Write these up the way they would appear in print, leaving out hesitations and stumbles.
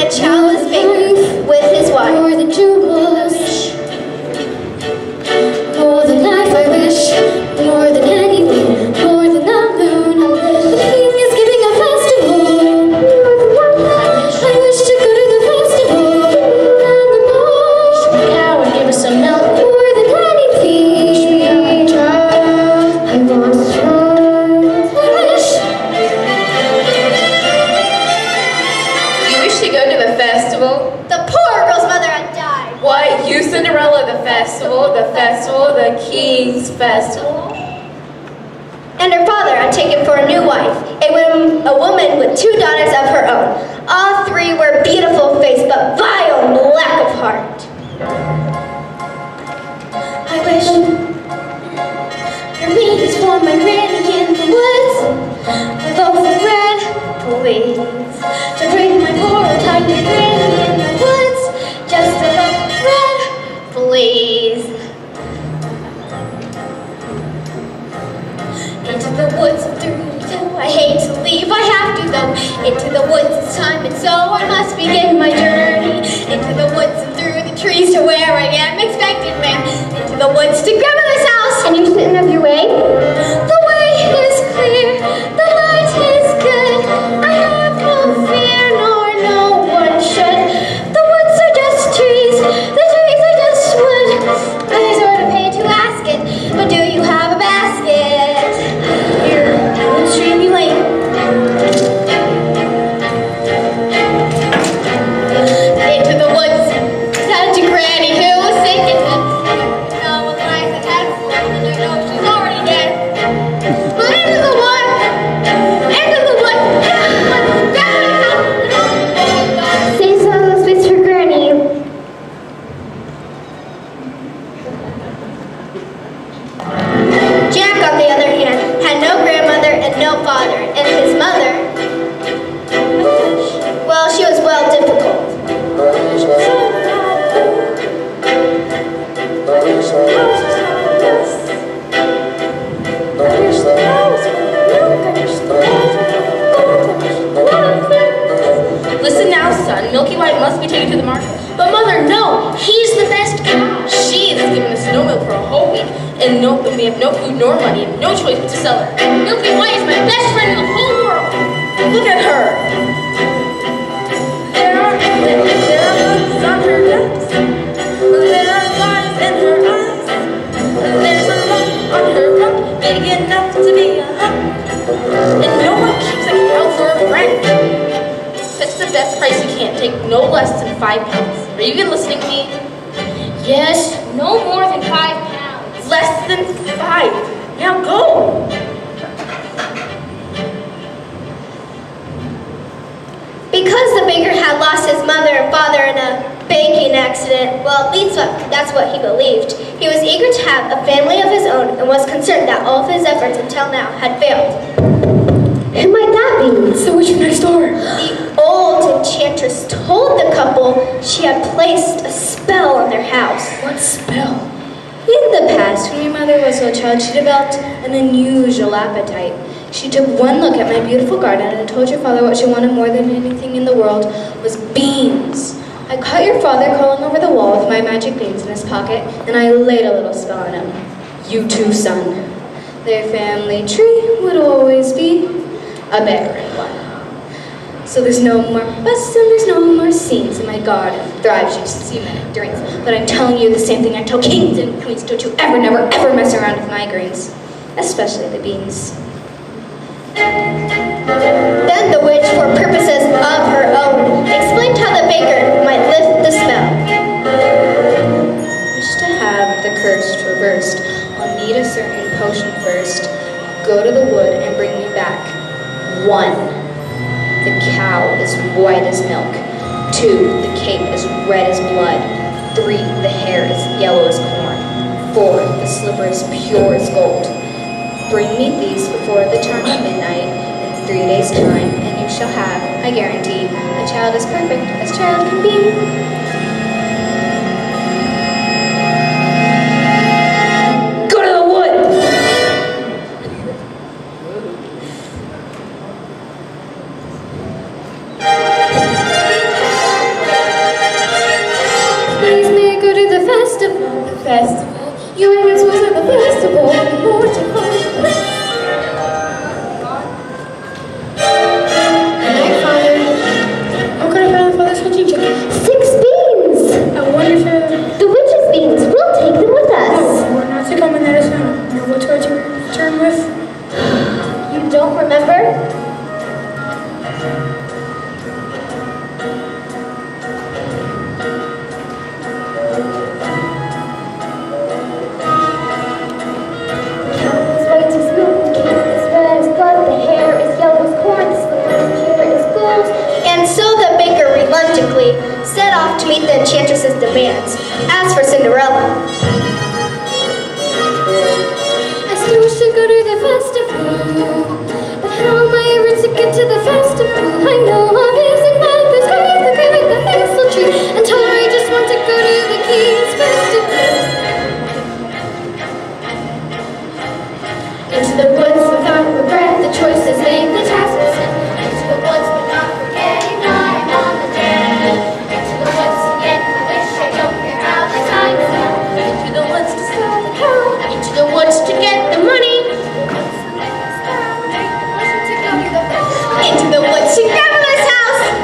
a childless baker with his wife. More than jewels, more than life I wish, more than anything, more than the moon. The king is giving a festival. I wish to go to the festival. And the bush, the cow would give us some milk. More than anything, I want a child. I wish. You wish to go to the festival? The poor girl's mother had died. What? You Cinderella, the the king's festival? And her father had taken for a new wife, a woman with 2 daughters of her own. All 3 were beautiful face, but vile lack of heart. I wish for me is for my granny in the woods, with loaves of bread, please, to bring my poor old tiny granny in the woods, just a loaf of bread, please. Into the woods and through, I hate to leave, I have to though. Into the woods it's time, and so I must begin my journey. Into the woods and through the trees to where I am expected, man. Into the woods to grandmother's house. And you didn't have your way? The way is clear, the light is good. I have no fear, nor no one should. The woods are just trees, the trees are just wood. I sort of pay to ask it, but do you have a basket? Here, extremely late. Into the woods, such a granny who was sick and no one likes a head full, and you know she's already dead. But into the woods, say some of those bits for Granny. Jack, on the other hand, had no grandmother and no father, and his mother, well, she was well difficult. Listen now, son. Milky White must be taken to the market. But mother, no, he's the best cow. She has given us no milk for a whole week, and we have no food nor money, and no choice but to sell her. Milky White is my best friend in the whole world. Look at her. There are bugs on her lips. There are flies in her eyes. There's a lump on her rump, big enough to be a hump. And no one keeps a cow for a friend. Fix the best price you can. Take no less than 5 pounds. Are you even listening to me? Yes, no more than 5 pounds. Less than 5. Now go. Because the baker had lost his mother and father in a baking accident, well, at least that's what he believed, he was eager to have a family of his own and was concerned that all of his efforts until now had failed. Who might that be? It's the witch from next door. The old enchantress told the couple she had placed a spell on their house. What spell? In the past, when your mother was a child, she developed an unusual appetite. She took one look at my beautiful garden and told your father what she wanted more than anything in the world was beans. I caught your father crawling over the wall with my magic beans in his pocket, and I laid a little spell on him. You too, son. Their family tree would always be a barren one. So there's no more fuss and there's no more scenes in my garden. Thrives, you see my nectarines. But I'm telling you the same thing I tell kings and queens. Don't you ever, never, ever mess around with my grains. Especially the beans. Then the witch, for purposes of her own, explained how the baker might lift the spell. Wish to have the curse reversed. I'll need a certain potion first. Go to the wood and bring me back. 1. The cow is white as milk. 2. The cape is red as blood. 3. The hair is yellow as corn. 4. The slipper is pure as gold. Bring me these before the chime of midnight in 3 days' time, and you shall have, I guarantee, a child as perfect as child can be. Please may I go to the festival? The festival? You ain't supposed to the festival. More to find. Good night, Father. What kind of found Father's cooking chicken? 6 beans! I wonder if The witch's beans. We'll take them with us. we're not to come in that is now. Now what's our turn with? You don't remember? His white is milk, the king is red as blood, the hair is yellow as corn, the slippery hair is gold. And so the baker reluctantly set off to meet the enchantress's demands. As for Cinderella, I still wish to go to the festival, but how am I ever to get to the festival? I know I'm missing mother's grave, the grave with the hazel tree, and told her I just want to go to the king's festival. Into the woods without regret, the choice is made, the task is set. Into the woods but not forgetting, I'm on the journey. Into the woods again, I wish I don't hear how the time is now. Into the woods to start the cow, into the woods to get the money. Into the woods to grandmother's house.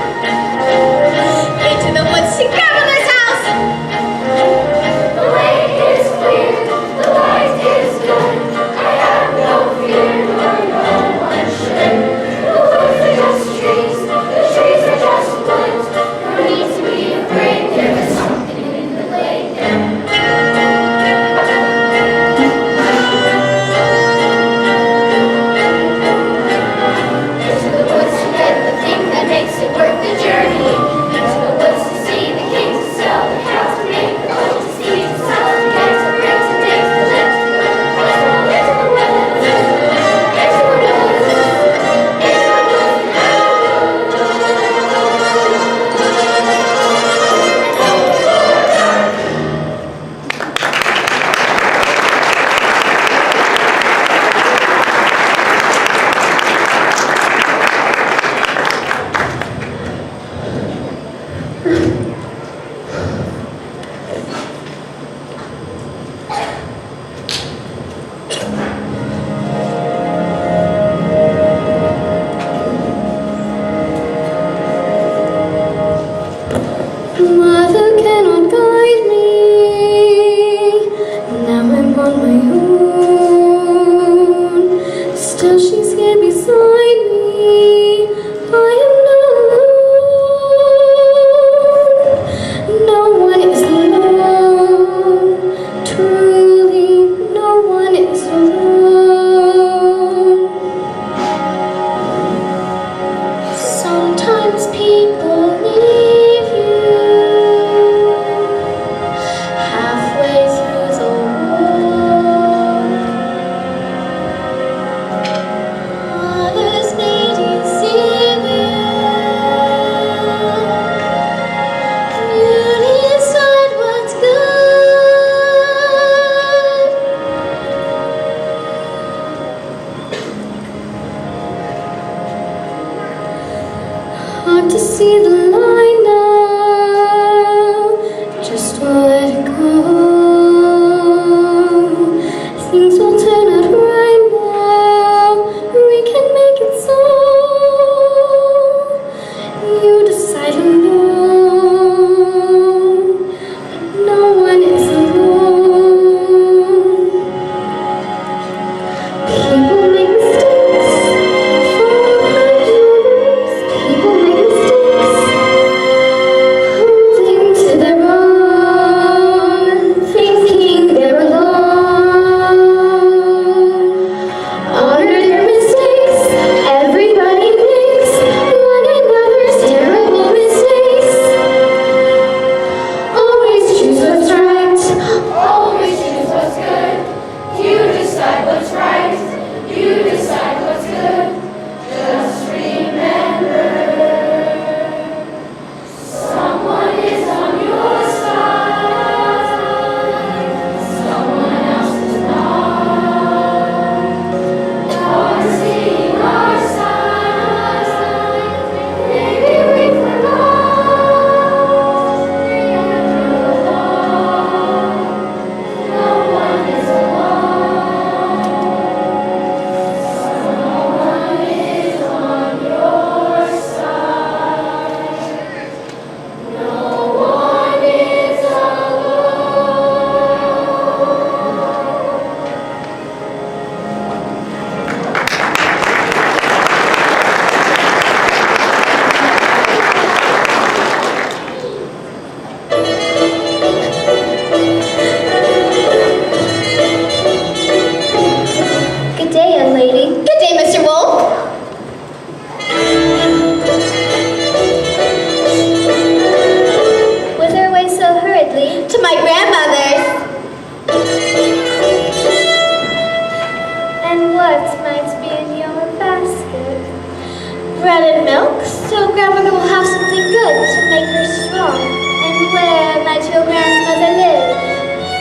where my true grandmother lived.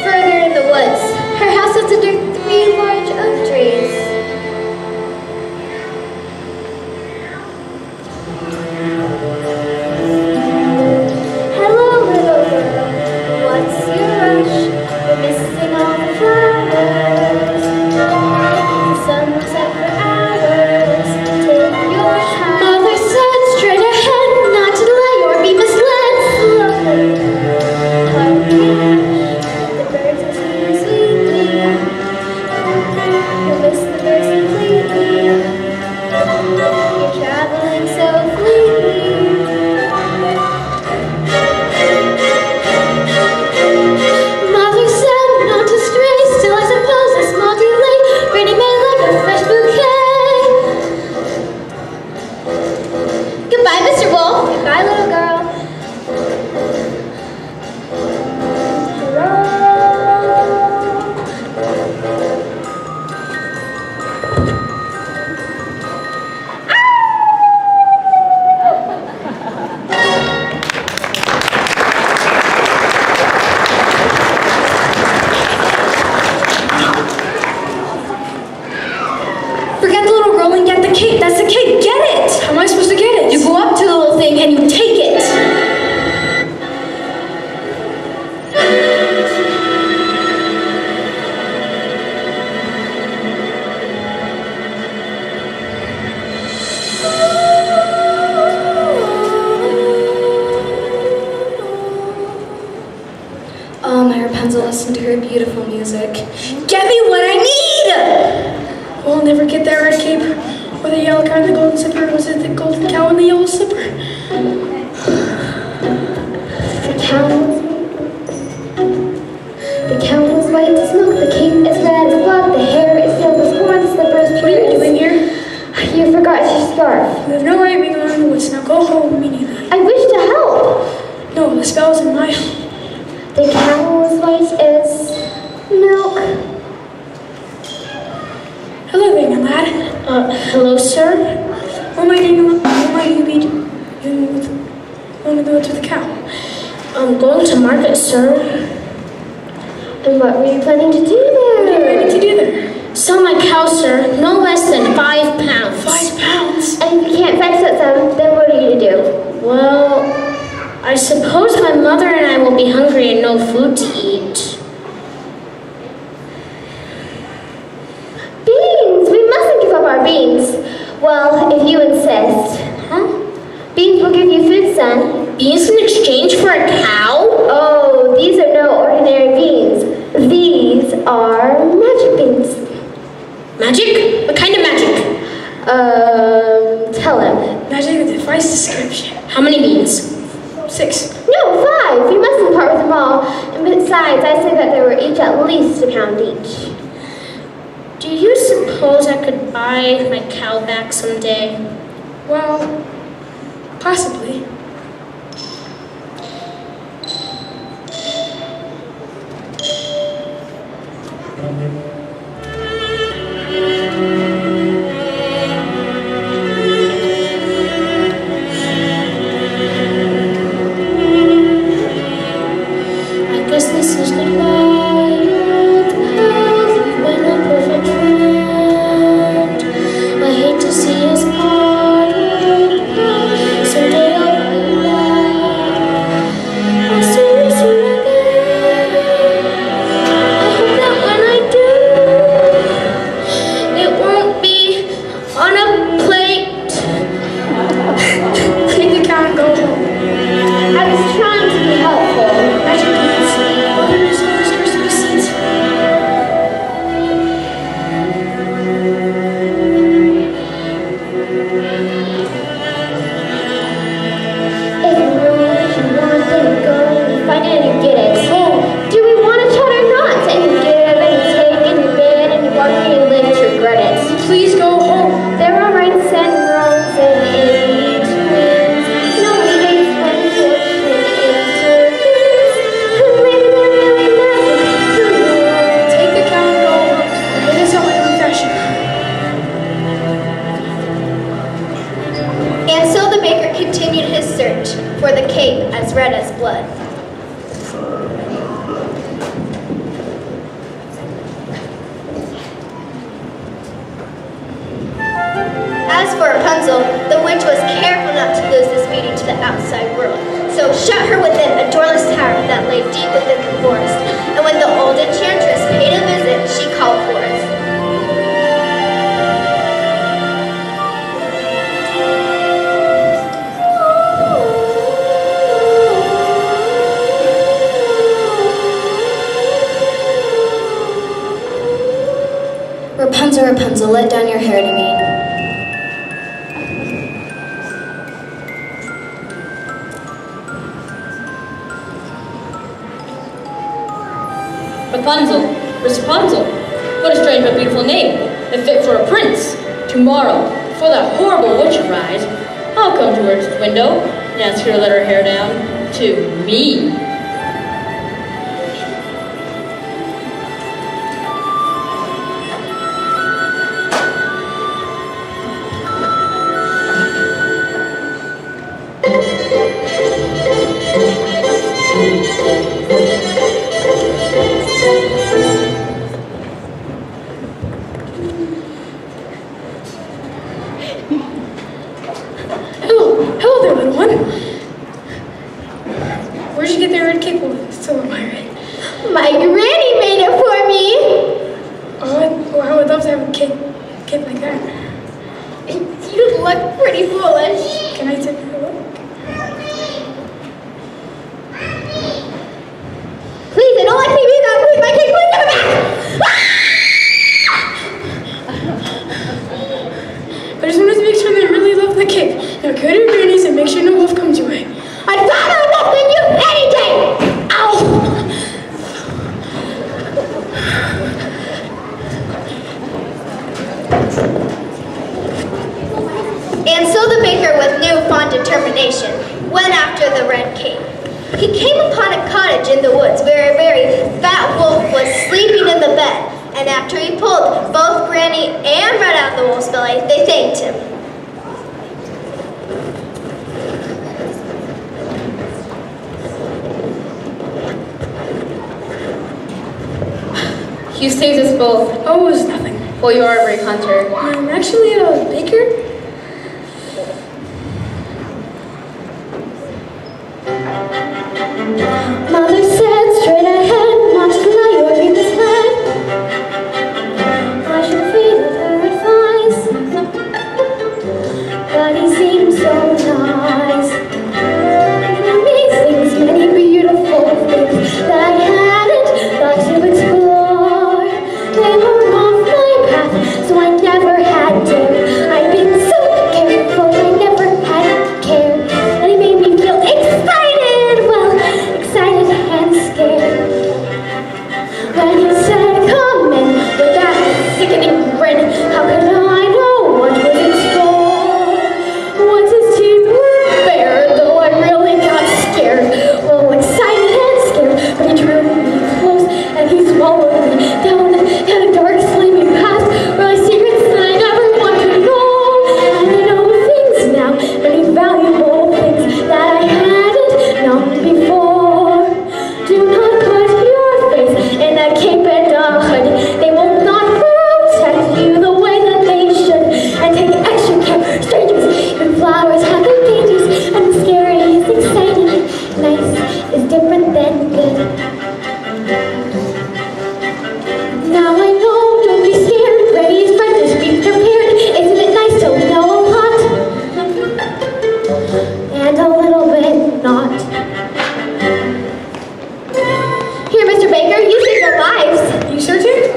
Further in the woods, her house is under 3 large oak trees. Hello, little girl. What's your rush? You're missing all the flowers. The sun will set for hours. Take your time. Mother said straight ahead, not to delay or be misled. Slowly, hurry. The birds will sing sweetly. You'll miss the birds completely. You're traveling so fleetly. Mother said not to stray, still I suppose a small delay really may like a fresh bouquet. Goodbye, Mr. Wolf. Goodbye, little girl. Forget the little girl and get the cake. That's the cake. Get it. How am I supposed to get it? You go up to the little thing and you take it. Oh, my Rapunzel, listen to her beautiful music. Get me what I need! We'll never get that red cape, or the yellow cow and the golden slipper. Was it the golden cow and the yellow slipper? The cow is white as milk, the cape is red as blood, the hair is filled with corn, the slippers What are you doing here? You forgot your scarf. You have no right being alone in the woods. Now go home immediately. I wish to help. No, the spell is in my. The cow's white as milk. Hello there, young lad. Hello, sir? What might you be doing in the woods with the cow? I'm going to market, sir. And what were you planning to do What are you there? planning to do there? Sell my cow, sir. No less than 5 pounds. 5 pounds. And if you can't fetch that sum, then what are you to do? Well, I suppose my mother and I will be hungry and no food to eat. Beans! We mustn't give up our beans. Well, if you insist. Huh? Beans will give you food, son. Beans in exchange for a cow? Oh, these are no ordinary beans. These are magic beans. Magic? What kind of magic? Tell him. Magic that defies description. How many beans? 6. No, 5. We mustn't part with them all. And besides, I say that they were each at least a pound each. Do you suppose I could buy my cow back someday? Well, possibly. I guess this is goodbye, old pal. You've been a perfect friend. I hate to see us part, old pal. Someday I'll As for Rapunzel, the witch was careful not to lose this meeting to the outside world, so shut her within a doorless tower that lay deep within the forest. And when the old enchantress paid a visit, she called forth. Rapunzel, Rapunzel, let down your hair to me. Rapunzel, Rapunzel, what a strange but beautiful name, and fit for a prince. Tomorrow, before that horrible witch arrives, I'll come to her window and ask her to let her hair down to me. Hello there, little one. Where'd you get that red cape? So am I right? My granny made it for me. Oh, I would love to have a cape like that. You look pretty foolish. Can I take a look? Please, I don't like to be that. Please, my cake, please give it back. I just wanted to make sure that I really love the cape. Now go to your granny's and make sure no wolf comes your way. I'd rather wolf than you any day. Ow! And so the baker, with newfound determination, went after the red cape. He came upon a cottage in the woods where a very fat wolf was sleeping in the bed, and after he pulled both Granny and Red out of the wolf's belly, they thanked him. You saved us both. Oh, it was nothing. Well, you are a brave hunter. I'm actually a baker. Mother said straight ahead, not to lie or be misled. I should feed her advice, but he seemed so nice. These things, many beautiful things that I hadn't thought to explore. They were off my path, so I never had to. I've been so careful, I never had to care. And he made me feel excited, well, excited and scared. When he said, come in, with that sickening grin, how could I know what was in store? Once his teeth were bare, though I really got scared. Well, excited and scared, but he drew me close, and he swallowed me down a dark, sleepy path, where I secrets that I never want to know. And I know things now, many valuable things that I hadn't known before. Do not put your face in a cape and a hood. They will not protect you the way that they should. And take extra care. Strangers, even flowers have their dangers. And scary is exciting. Nice is different than good. Now I know, don't be scared. Ready is friend, just be prepared. Isn't it nice to know a lot? And a little bit not. Here, Mr. Baker, you saved our lives. You sure did?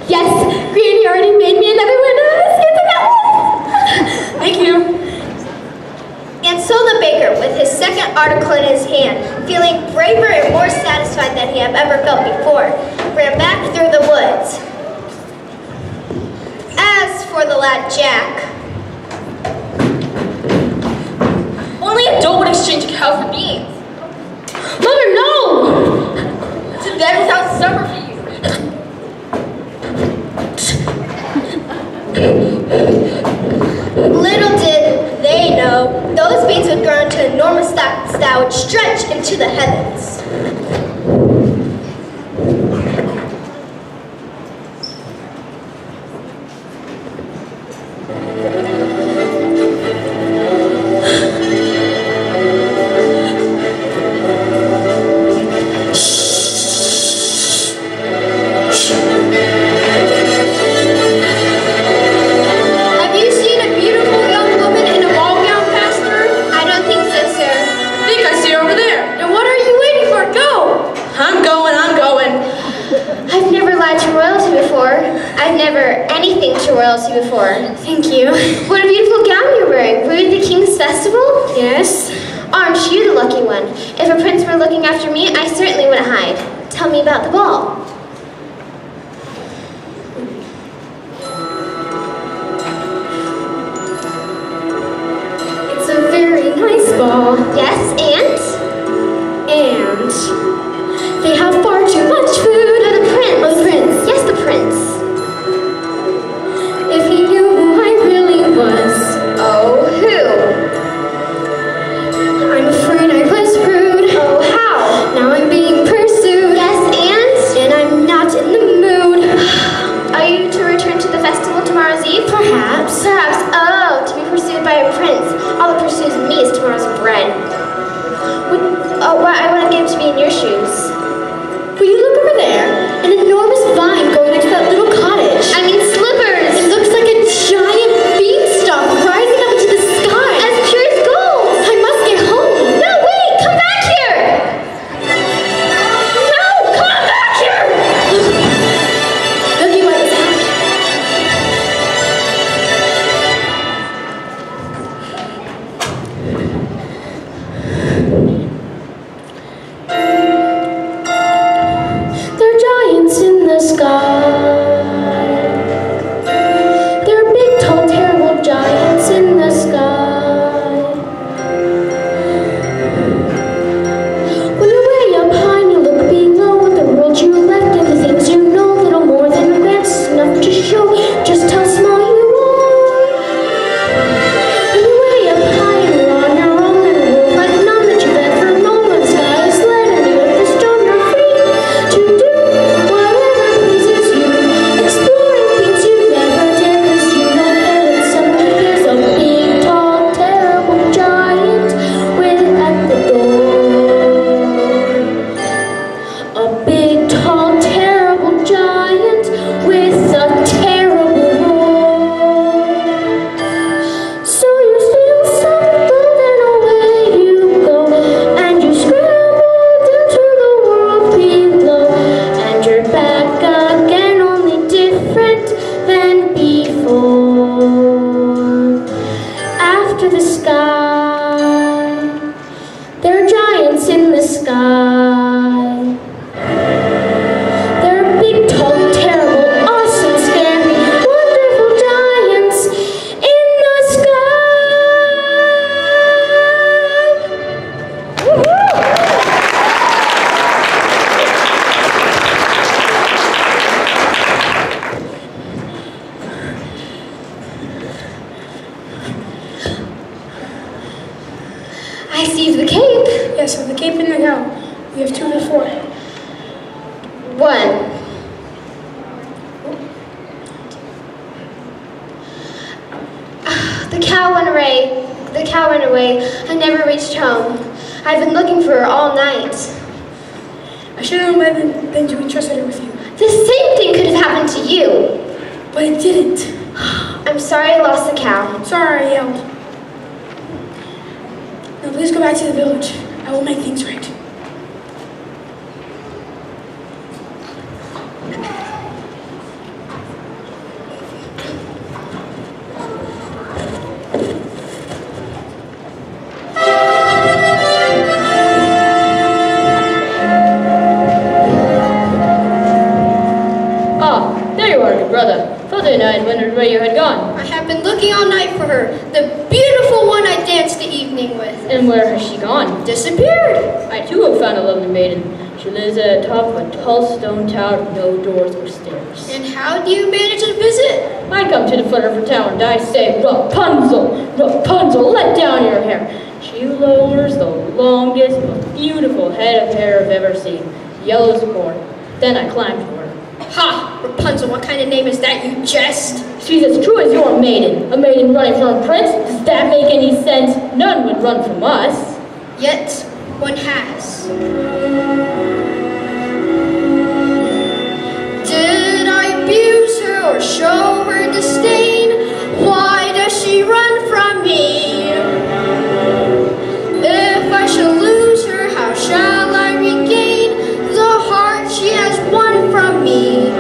Yes, Granny already made me another one of us. Get that wolf. Thank you. And so the baker, with his second article in his hand, feeling braver and more satisfied than he had ever felt before, ran back through the woods. As for the lad Jack, Only a doe would exchange a cow for beans. Mother, no! It's a bed without supper for you. little did they know, those beans would grow into enormous stalks that would stretch into the heavens. I've never anything to royalty before. Thank you. What a beautiful gown you're wearing. Were you at the King's Festival? Yes? Aren't you the lucky one? If a prince were looking after me, I certainly wouldn't hide. Tell me about the ball. It's a very nice ball. Yes, and? And they have far too much food. Oh, the prince. Oh, the prince. Yes, the prince. If he knew who I really was, Oh, who? I'm afraid I was rude. Oh, how? Now I'm being pursued. Yes, And I'm not in the mood. and? Are you to return to the festival tomorrow's eve? Perhaps. Perhaps. Oh, to be pursued by a prince. All that pursues me is tomorrow's bread. I want a game to be in your shoes. Will you look over there? An enormous vine going next to that little cottage. I mean slippers. It looks like a giant beanstalk rising up into the sky. As pure as gold. I must get home. No, wait, come back here. No, come back here. Milky Way is out. They're giants in the sky. They're big, tall, terrible giants in the sky. When you're way up high and you look below at the world you left and the things you know, little more than a glance is enough to show just how small you are. When you're way up high and you're on your own in a world like none that you've ever known, when the sky is lit and the earth is stone, you're free to do whatever pleases you, exploring things you never dare, 'cause you don't care that suddenly there's a big, tall, terrible giant at the door. A big, tall, terrible giant with a terrible roar. So you still stumbled and away you go, and you scrambled into the world below, and you're back again, only different than before. After the sky, there are giants in the sky. They're big, tall, terrible, awesome, scary, wonderful giants in the I see the cape. Yes, with the cape and the gown. We have 2 of the 4. One. The cow went away. The cow went away. I never reached home. I've been looking for her all night. I should have known then to entrusted her with you. The same thing could have happened to you. But it didn't. I'm sorry I lost the cow. Sorry, I yelled. Now please go back to the village. I will make things right. Ah, there you are, good brother. Father and I had wondered where you had gone. I have been looking all night for her. The beautiful one I danced the evening with. And where has she gone? Disappeared. I too have found a lovely maiden. She lives at the top of a tall stone tower with no doors or stairs. And how do you manage to visit? I come to the foot of her tower and I say, Rapunzel, Rapunzel, let down your hair. She lowers the longest, most beautiful head of hair I've ever seen, yellow as corn. Then I climb to her. Ha! Rapunzel, what kind of name is that, you jest? She's as true as your maiden. A maiden running from a prince? Does that make any sense? None would run from us. Yet, one has. Did I abuse her or show her disdain? Why does she run from me? If I shall lose her, how shall I regain the heart she has won from me?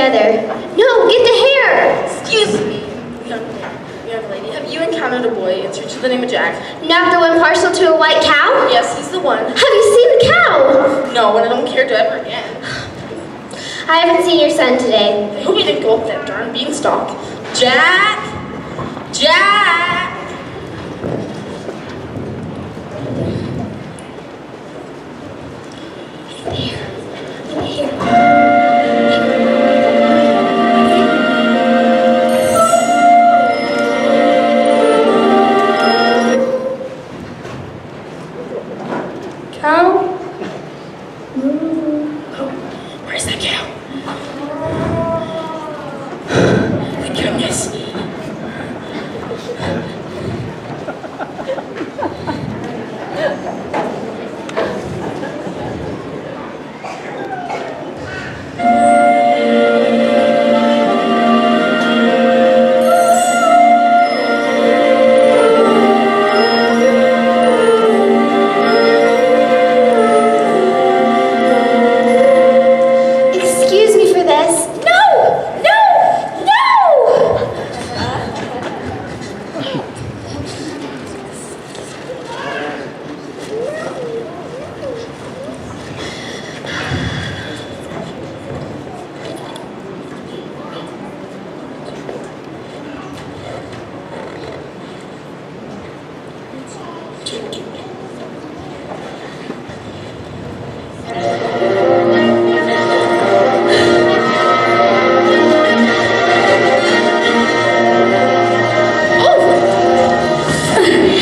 together. No, get the hair! Excuse me, young lady. Have you encountered a boy in search of the name of Jack? Not the one partial to a white cow? Yes, he's the one. Have you seen the cow? No, and I don't care to ever again. I haven't seen your son today. I hope you didn't go up that darn beanstalk. Jack! Jack! Cow? Where's that cow? Thank goodness. Excuse me for this. No! No! No!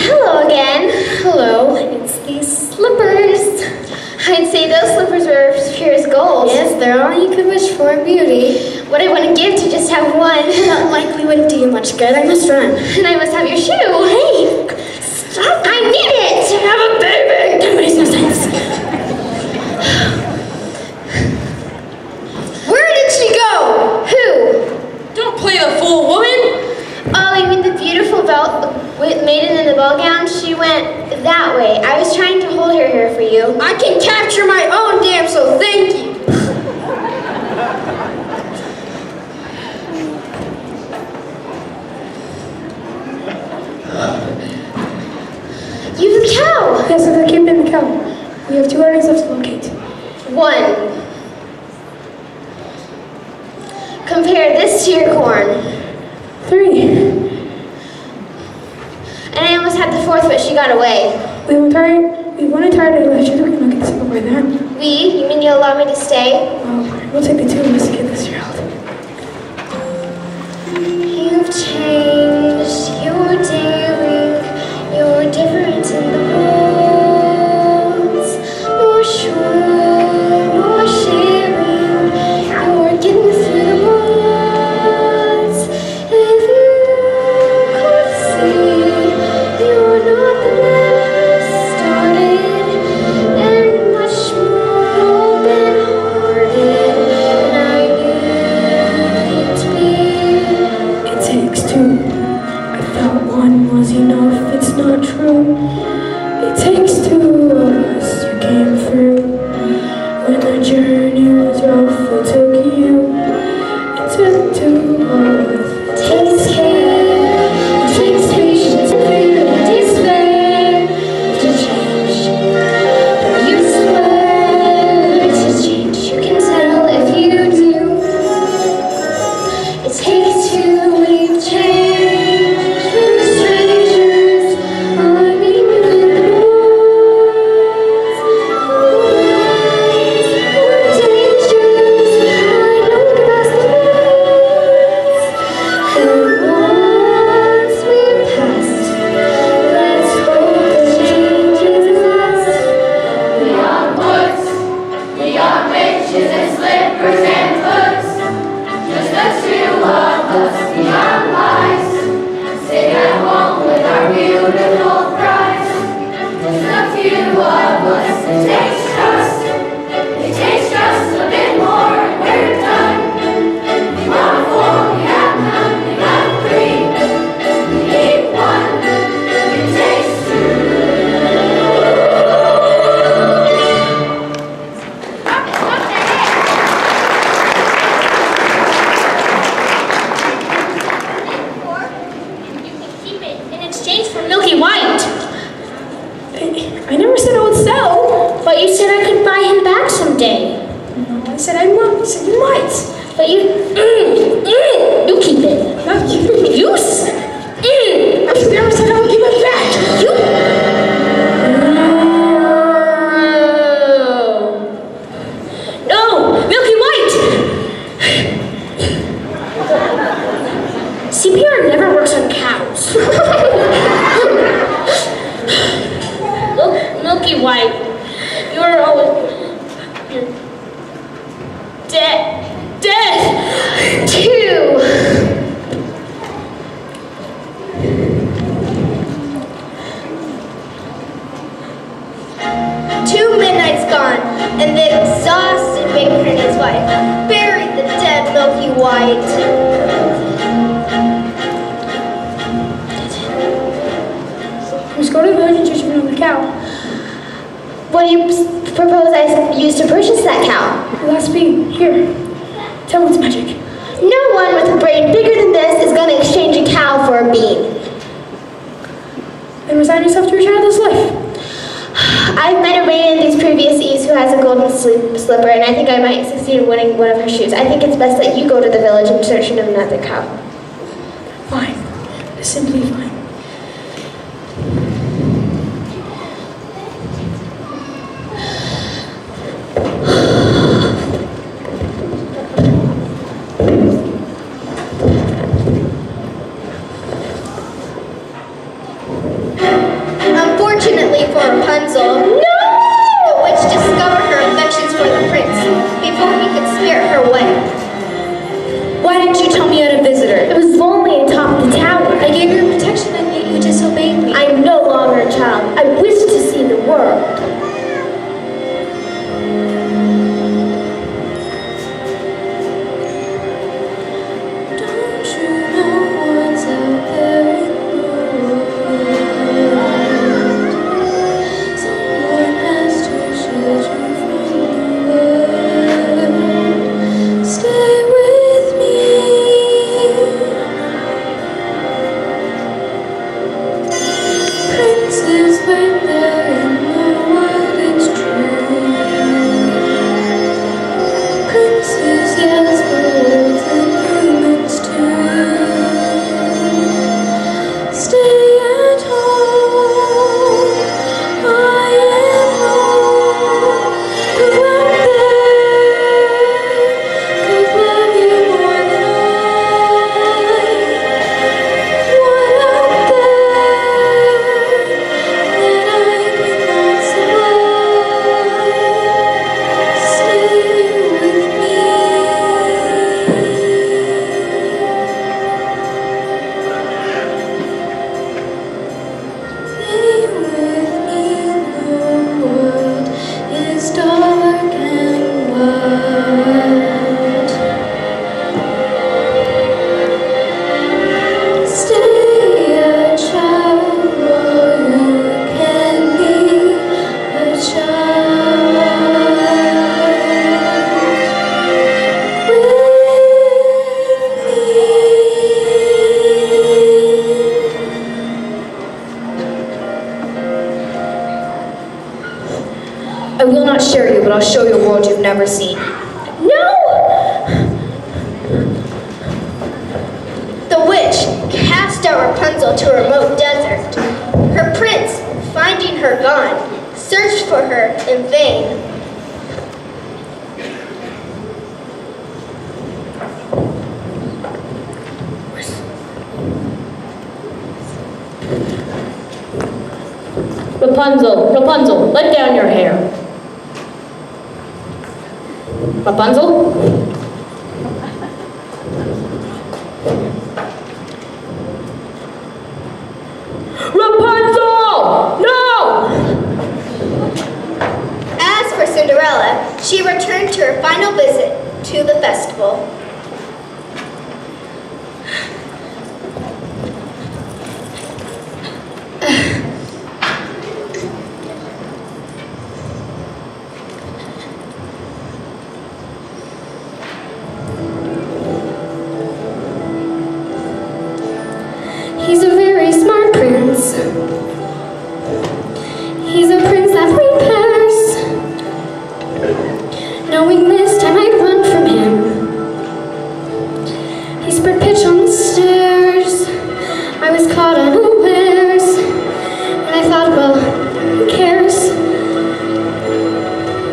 Hello again. Hello. It's these slippers. I'd say those slippers were as pure as gold. Yes, they're all you could wish for in beauty. What I wouldn't give to just have one. That likely wouldn't do you much good. I must run. And I must have your shoe. Hey! Stop! I need it to have a baby. That makes no sense. Where did she go? Who? Don't play the fool, woman! Oh, you mean the beautiful maiden in the ball gown? She went that way. I was trying to hold her here for you. I can capture my own damsel, thank you. You've the cow. Yes, I'm keeping the cow. We have 2 earnings left to locate. 1. Compare this to your corn. 3. And I almost had the 4th, but she got away. We wanted tired of left. You can look at this by then. We? You mean you'll allow me to stay? We'll take the 2 of us to get this child. You've changed, you're daring, you're different in the woods. More sure, more sharing, you're getting through the woods. If you could see, you're not the man who started, and much more open-hearted than I knew you to be. It takes 2. I thought 1 was enough. It's not true. It takes 2 of us. You came through. When the journey was rough, it took you. It took 2 of us. It takes care, it takes patience, fear, and despair to change. But you swear to change. You can tell if you do. It takes 2, we've changed. We're strangers. I meet you in the woods. We're dangerous. I know the best of us. And once we're past, let's hope the changes last. Beyond woods, beyond witches and slippers and hoods, just the 2 of us beyond lies, sitting at home with our beautiful prize. Just the few of us, it takes just a bit more, and we're done. We want 4, we have none, we got 3, we need 1, it takes 2. You're dead. Dead! 2. Gone, and the exhausted baker and his wife buried the dead milky white. Let's go to the village and teach me on the cow. What do you propose I use to purchase that cow? Last bean. Here. Tell me it's magic. No one with a brain bigger than this is going to exchange a cow for a bean. Then resign yourself to a childless life. I've met a maiden in these previous eves who has a golden slipper, and I think I might succeed in winning one of her shoes. I think it's best that you go to the village in search of another cow. Fine. Simply fine. Unfortunately for Rapunzel, the witch discovered her affections for the prince before he could spirit her away. Why didn't you tell me you had a visitor? It was lonely atop the tower. I gave you protection and yet you disobeyed me. I'm no longer a child. I wish to see the world. Don't you know what's out there in the world? Someone has to shield you from the world. Stay with me. Princes, when they're in the world, it's true. Princes, yes, birds and humans too. Stay at home. I am home. Who out there could love you more than I? What out there that I cannot supply? Stay with me. Stay with me. The world is dark and wide. Stay a child, or you can be a child with me. I will not share you, but I'll show you a world you've never seen. No! The witch cast out Rapunzel to a remote desert. Her prince, finding her gone, searched for her in vain. Rapunzel, Rapunzel, let down your hair. Rapunzel? Rapunzel! No! As for Cinderella, she returned to her final visit to the festival. He's a very smart prince. He's a prince that repairs. Knowing this time I'd run from him. He spread pitch on the stairs. I was caught unawares. And I thought, well, who cares?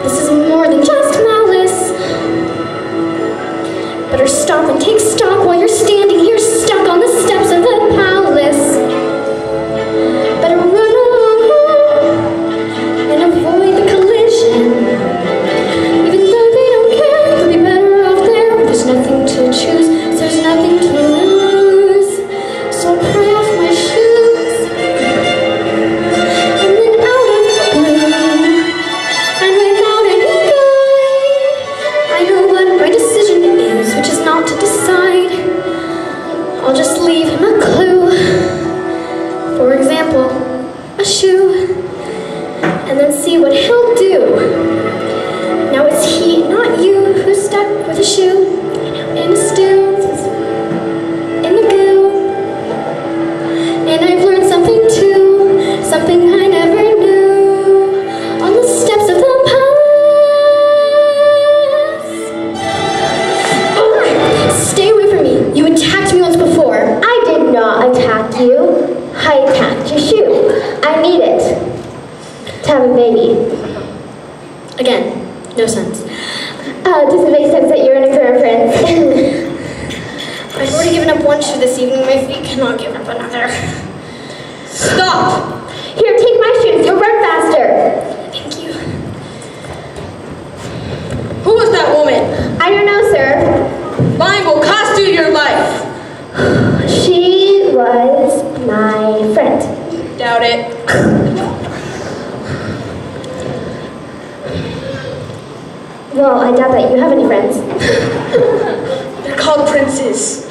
This is more than just malice. Better stop and take stock while you're standing here stuck on the steps of the palace. Better run along home and avoid the collision. We've Does it make sense that you're running for our friends? I've already given up one shoe this evening. My feet cannot give up another. Stop! Here, take my shoes. You'll run faster. Thank you. Who was that woman? I don't know, sir. Lying will cost you your life. She was my friend. Doubt it. Well, I doubt that you have any friends. They're called princes.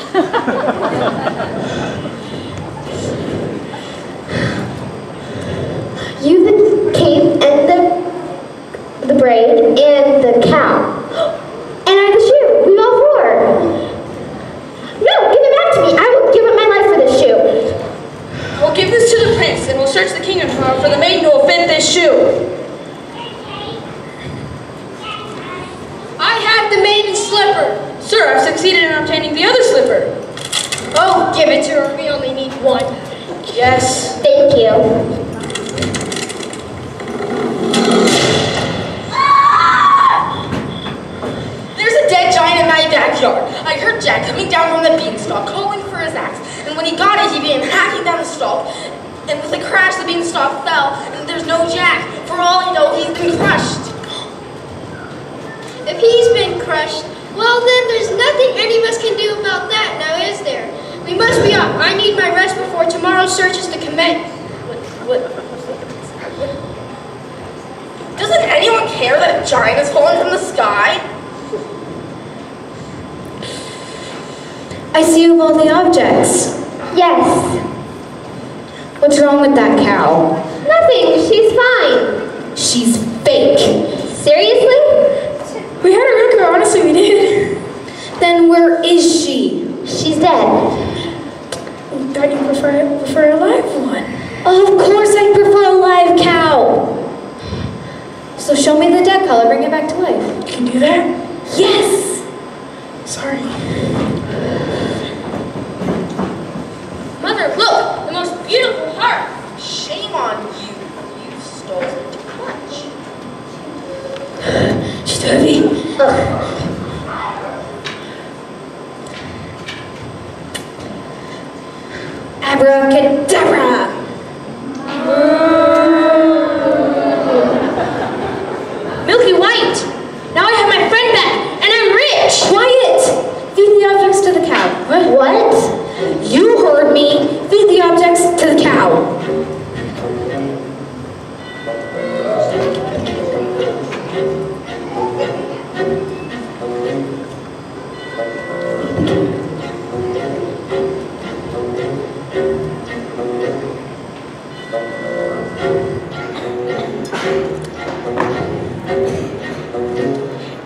You've the cape and the braid and the cow. And I have the shoe. We've all four. No, give it back to me. I will give up my life for this shoe. We'll give this to the prince, and we'll search the kingdom for the maiden who will fit this shoe. I have the maiden slipper. Sir, I've succeeded in obtaining the other slipper. Oh, give it to her. We only need one. Yes. Thank you. There's a dead giant in my backyard. I heard Jack coming down from the beanstalk, calling for his axe. And when he got it, he began hacking down the stalk. And with a crash, the beanstalk fell. And there's no Jack. For all I know, he's been crushed. If he's been crushed, well then there's nothing any of us can do about that, now is there? We must be off. I need my rest before tomorrow's search is to commence. Doesn't anyone care that a giant has fallen from the sky? I see you have all the objects. Yes. What's wrong with that cow? Nothing. She's fine. She's fake. Seriously? We had her wreck her, honestly we did. Then where is she? She's dead. Thought you prefer a live one. Of course I prefer a live cow. So show me the dead color, bring it back to life. Can you do that? Yes! Sorry. Mother, look! The most beautiful heart! Shame on you. You stole it too much. She's heavy. Abracadabra! Milky White! Now I have my friend back, and I'm rich! Quiet! Feed the objects to the cow. What? You heard me! Feed the objects to the cow.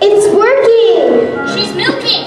It's working! She's milking!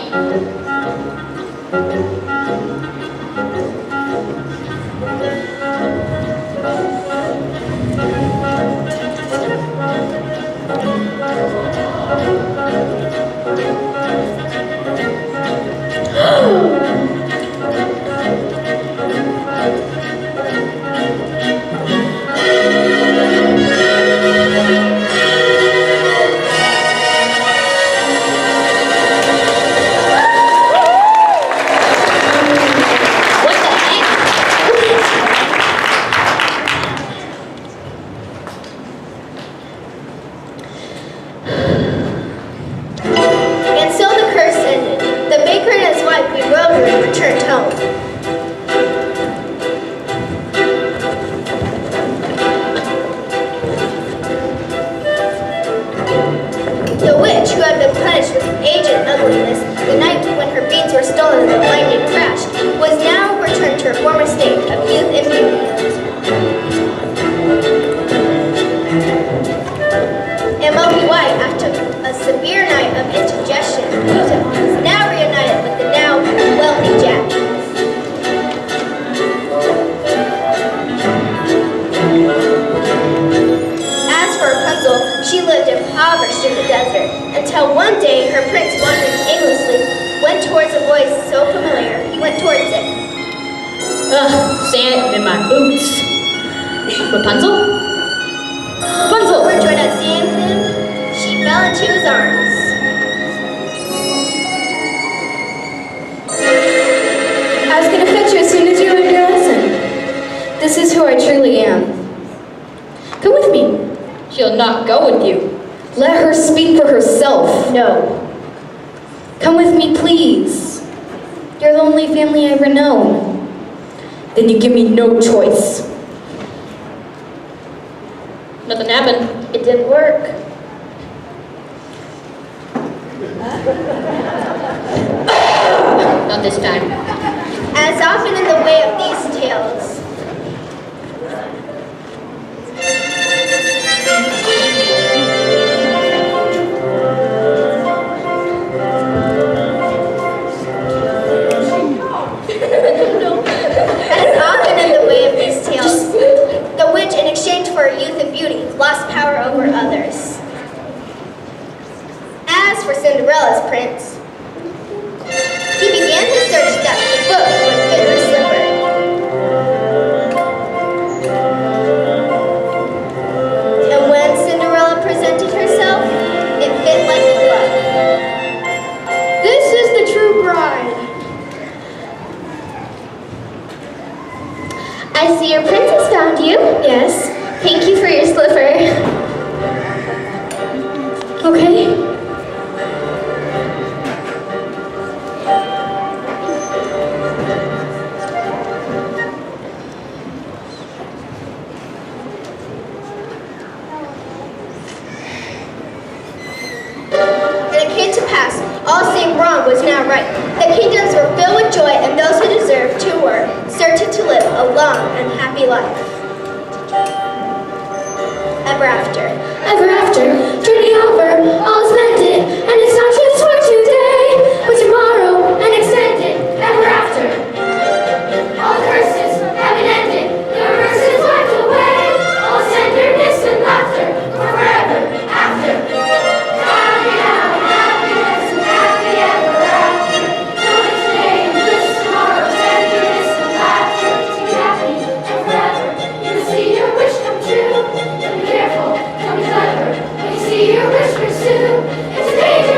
The witch, who had been punished with age and ugliness the night when her beans were stolen in the lightning crash, was now returned to her former state of youth and beauty. And Milky White, after a severe night of indigestion, was now reunited with the now wealthy Jack. As for Rapunzel, she lived impoverished in the desert, until one day her prince, wandering aimlessly, went towards a voice so familiar, he went towards it. Ugh, sand in my boots. Rapunzel? Rapunzel! Overjoyed at seeing him, she fell into his arms. go with you. Let her speak for herself. No. Come with me, please. You're the only family I ever known. Then you give me no choice. Nothing happened. It didn't work. Not this time. As often in the way of these tales. As often in the way of these tales, the witch, in exchange for her youth and beauty, lost power over others. As for Cinderella's prince, he began to search that the book would fit her slipper. And when Cinderella presented herself, it fit like a glove. This is the true bride. I see your prince has found you. Yes. Thank you for your slipper. Okay. And it came to pass, all seeing wrong was now right. The kingdoms were filled with joy, and those who deserved to were certain to live a long and happy life. Ever after. Ever after, journey over, all is mended, and it's not just for today, but tomorrow and extended. Ever after, all curses have been ended, the reverse is wiped away, all is tenderness and laughter, forever after. Happy now, happiness and happy ever after. Joy today and bliss tomorrow, tenderness and laughter. To be happy forever, you will see your wish come true. Be careful, don't be clever. When you see your wish pursue, it's a danger.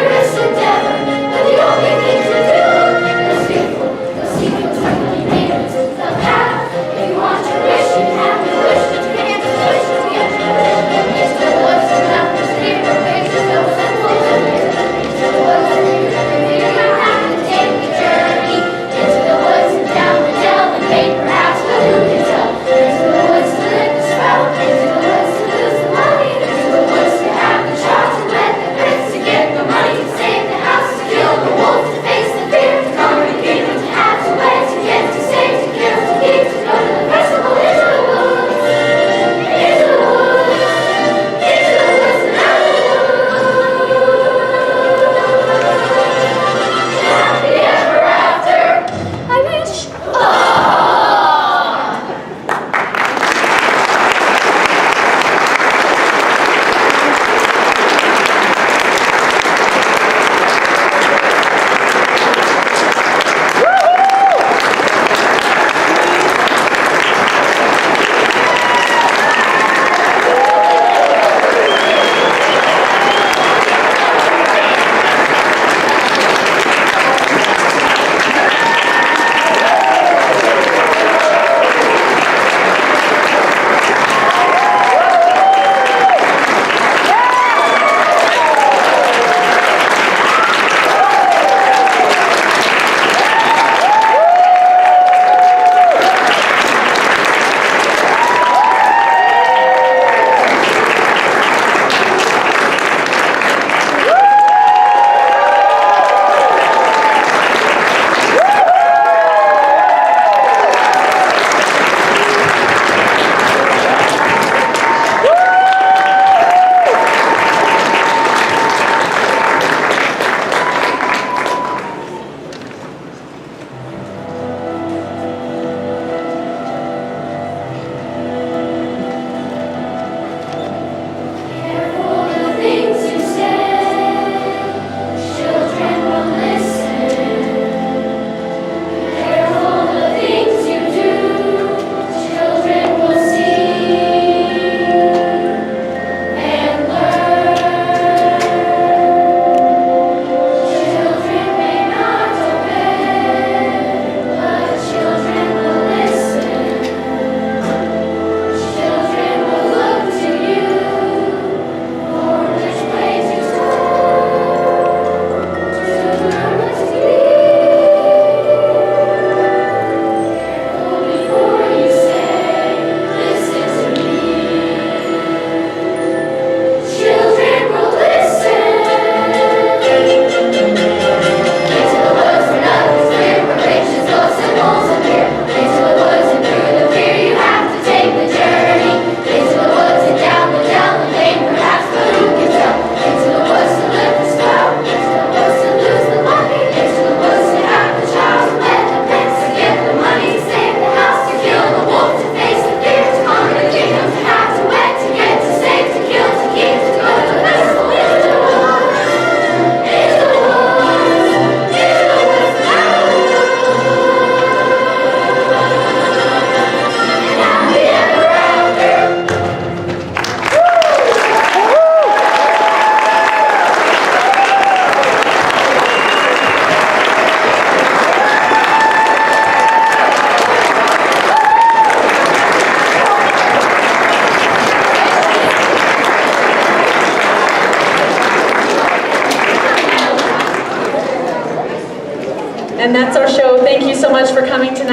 And that's our show. Thank you so much for coming tonight.